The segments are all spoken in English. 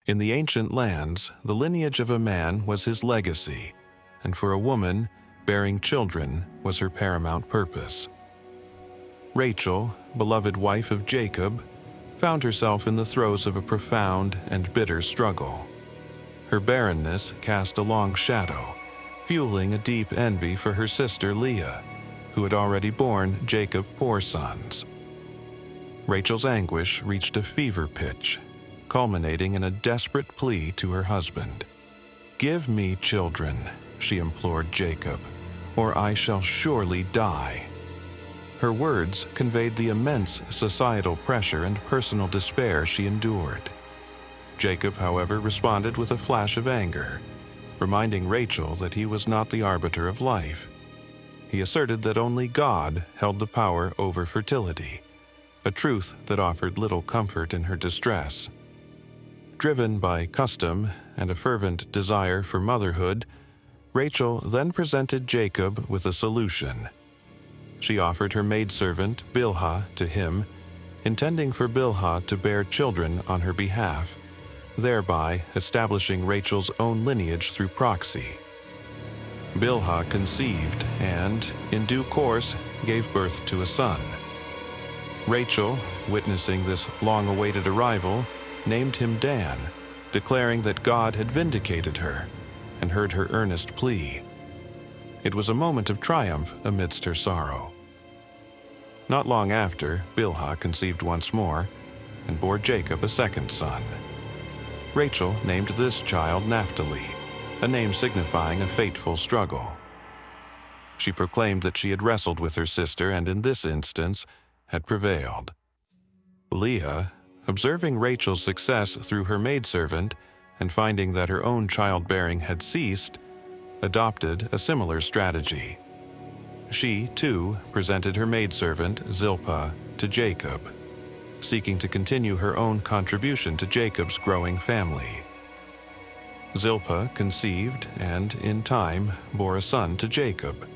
In the ancient lands, the lineage of a man was his legacy, and for a woman, bearing children was her paramount purpose. Rachel, beloved wife of Jacob, found herself in the throes of a profound and bitter struggle. Her barrenness cast a long shadow, fueling a deep envy for her sister Leah, who had already borne Jacob 4 sons. Rachel's anguish reached a fever pitch, culminating in a desperate plea to her husband. "Give me children," she implored Jacob, "or I shall surely die." Her words conveyed the immense societal pressure and personal despair she endured. Jacob, however, responded with a flash of anger, reminding Rachel that he was not the arbiter of life. He asserted that only God held the power over fertility, a truth that offered little comfort in her distress. Driven by custom and a fervent desire for motherhood, Rachel then presented Jacob with a solution. She offered her maidservant Bilhah to him, intending for Bilhah to bear children on her behalf, thereby establishing Rachel's own lineage through proxy. Bilhah conceived and, in due course, gave birth to a son. Rachel, witnessing this long-awaited arrival, named him Dan, declaring that God had vindicated her and heard her earnest plea. It was a moment of triumph amidst her sorrow. Not long after, Bilhah conceived once more and bore Jacob a second son. Rachel named this child Naphtali, a name signifying a fateful struggle. She proclaimed that she had wrestled with her sister and in this instance had prevailed. Leah, observing Rachel's success through her maidservant and finding that her own childbearing had ceased, adopted a similar strategy. She, too, presented her maidservant Zilpah to Jacob, seeking to continue her own contribution to Jacob's growing family. Zilpah conceived and, in time, bore a son to Jacob.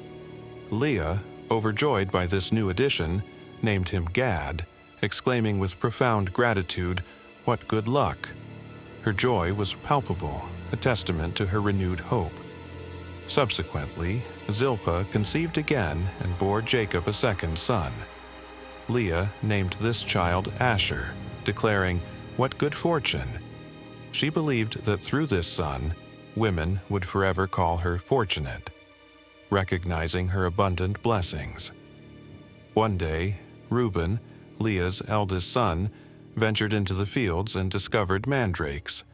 Leah, overjoyed by this new addition, named him Gad, exclaiming with profound gratitude, "What good luck!" Her joy was palpable, a testament to her renewed hope. Subsequently, Zilpah conceived again and bore Jacob a second son. Leah named this child Asher, declaring, "What good fortune!" She believed that through this son, women would forever call her fortunate, recognizing her abundant blessings. One day, Reuben, Leah's eldest son, ventured into the fields and discovered mandrakes,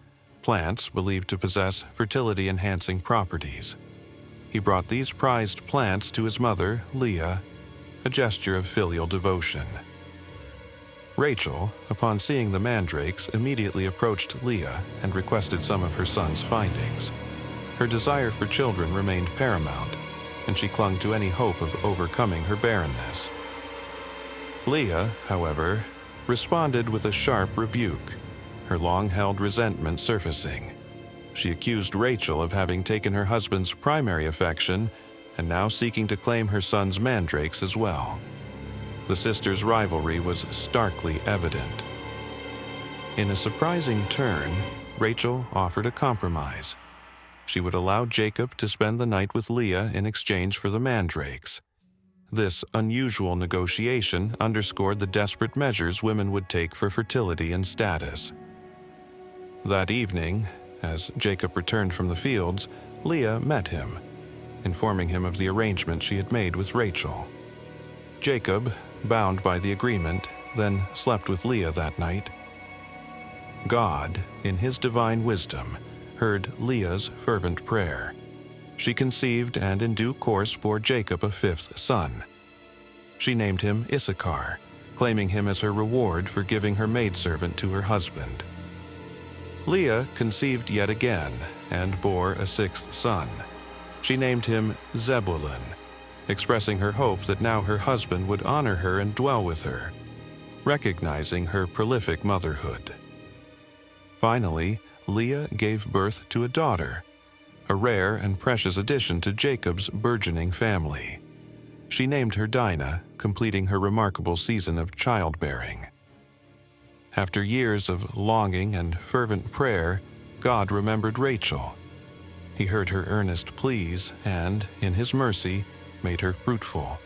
plants believed to possess fertility-enhancing properties. He brought these prized plants to his mother, Leah, a gesture of filial devotion. Rachel, upon seeing the mandrakes, immediately approached Leah and requested some of her son's findings. Her desire for children remained paramount, and she clung to any hope of overcoming her barrenness. Leah, however, responded with a sharp rebuke, her long-held resentment surfacing. She accused Rachel of having taken her husband's primary affection and now seeking to claim her son's mandrakes as well. The sisters' rivalry was starkly evident. In a surprising turn, Rachel offered a compromise. She would allow Jacob to spend the night with Leah in exchange for the mandrakes. This unusual negotiation underscored the desperate measures women would take for fertility and status. That evening, as Jacob returned from the fields, Leah met him, informing him of the arrangement she had made with Rachel. Jacob, bound by the agreement, then slept with Leah that night. God, in his divine wisdom, heard Leah's fervent prayer. She conceived and in due course bore Jacob a fifth son. She named him Issachar, claiming him as her reward for giving her maidservant to her husband. Leah conceived yet again and bore a sixth son. She named him Zebulun, expressing her hope that now her husband would honor her and dwell with her, recognizing her prolific motherhood. Finally, Leah gave birth to a daughter, a rare and precious addition to Jacob's burgeoning family. She named her Dinah, completing her remarkable season of childbearing. After years of longing and fervent prayer, God remembered Rachel. He heard her earnest pleas and, in His mercy, made her fruitful,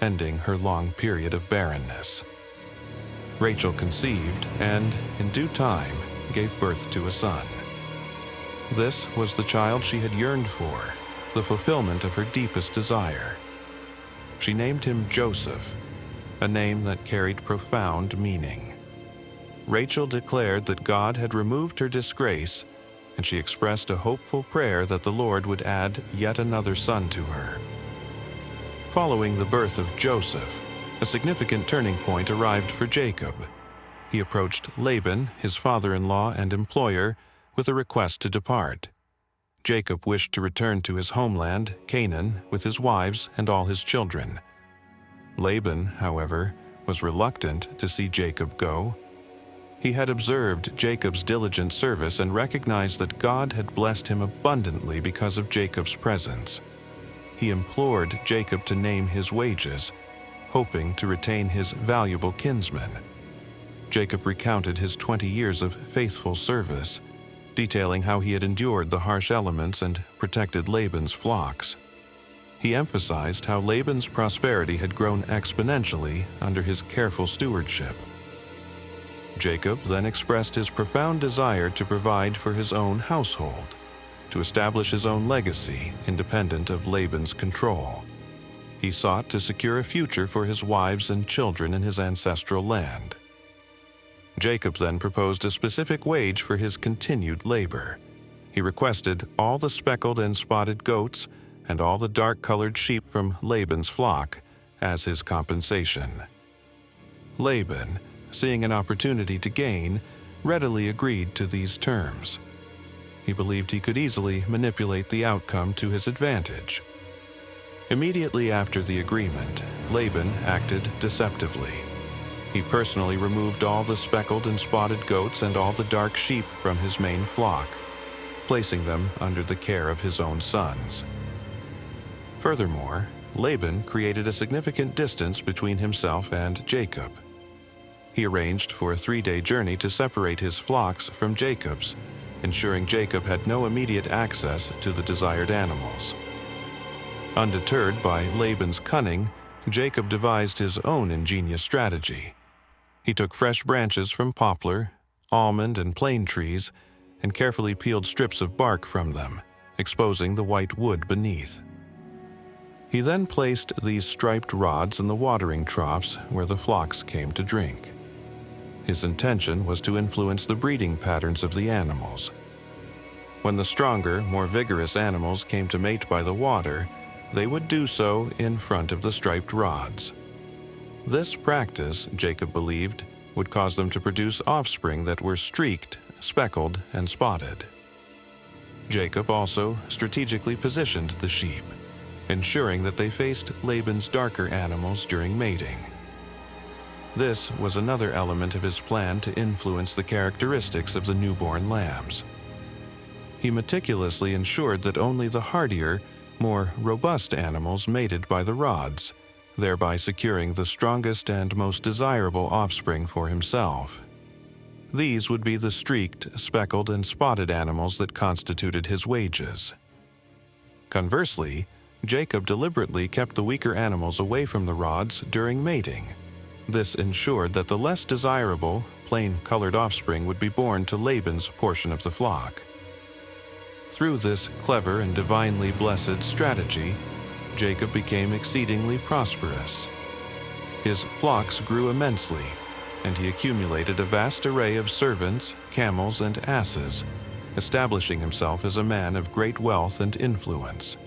ending her long period of barrenness. Rachel conceived and, in due time, gave birth to a son. This was the child she had yearned for, the fulfillment of her deepest desire. She named him Joseph, a name that carried profound meaning. Rachel declared that God had removed her disgrace, and she expressed a hopeful prayer that the Lord would add yet another son to her. Following the birth of Joseph, a significant turning point arrived for Jacob. He approached Laban, his father-in-law and employer, with a request to depart. Jacob wished to return to his homeland, Canaan, with his wives and all his children. Laban, however, was reluctant to see Jacob go. He had observed Jacob's diligent service and recognized that God had blessed him abundantly because of Jacob's presence. He implored Jacob to name his wages, hoping to retain his valuable kinsman. Jacob recounted his 20 years of faithful service, detailing how he had endured the harsh elements and protected Laban's flocks. He emphasized how Laban's prosperity had grown exponentially under his careful stewardship. Jacob then expressed his profound desire to provide for his own household, to establish his own legacy independent of Laban's control. He sought to secure a future for his wives and children in his ancestral land. Jacob then proposed a specific wage for his continued labor. He requested all the speckled and spotted goats and all the dark-colored sheep from Laban's flock as his compensation. Laban, seeing an opportunity to gain, readily agreed to these terms. He believed he could easily manipulate the outcome to his advantage. Immediately after the agreement, Laban acted deceptively. He personally removed all the speckled and spotted goats and all the dark sheep from his main flock, placing them under the care of his own sons. Furthermore, Laban created a significant distance between himself and Jacob. He arranged for a 3-day journey to separate his flocks from Jacob's, ensuring Jacob had no immediate access to the desired animals. Undeterred by Laban's cunning, Jacob devised his own ingenious strategy. He took fresh branches from poplar, almond, and plane trees and carefully peeled strips of bark from them, exposing the white wood beneath. He then placed these striped rods in the watering troughs where the flocks came to drink. His intention was to influence the breeding patterns of the animals. When the stronger, more vigorous animals came to mate by the water, they would do so in front of the striped rods. This practice, Jacob believed, would cause them to produce offspring that were streaked, speckled, and spotted. Jacob also strategically positioned the sheep, ensuring that they faced Laban's darker animals during mating. This was another element of his plan to influence the characteristics of the newborn lambs. He meticulously ensured that only the hardier, more robust animals mated by the rods, thereby securing the strongest and most desirable offspring for himself. These would be the streaked, speckled, and spotted animals that constituted his wages. Conversely, Jacob deliberately kept the weaker animals away from the rods during mating. This ensured that the less desirable, plain-colored offspring would be born to Laban's portion of the flock. Through this clever and divinely blessed strategy, Jacob became exceedingly prosperous. His flocks grew immensely, and he accumulated a vast array of servants, camels, and asses, establishing himself as a man of great wealth and influence.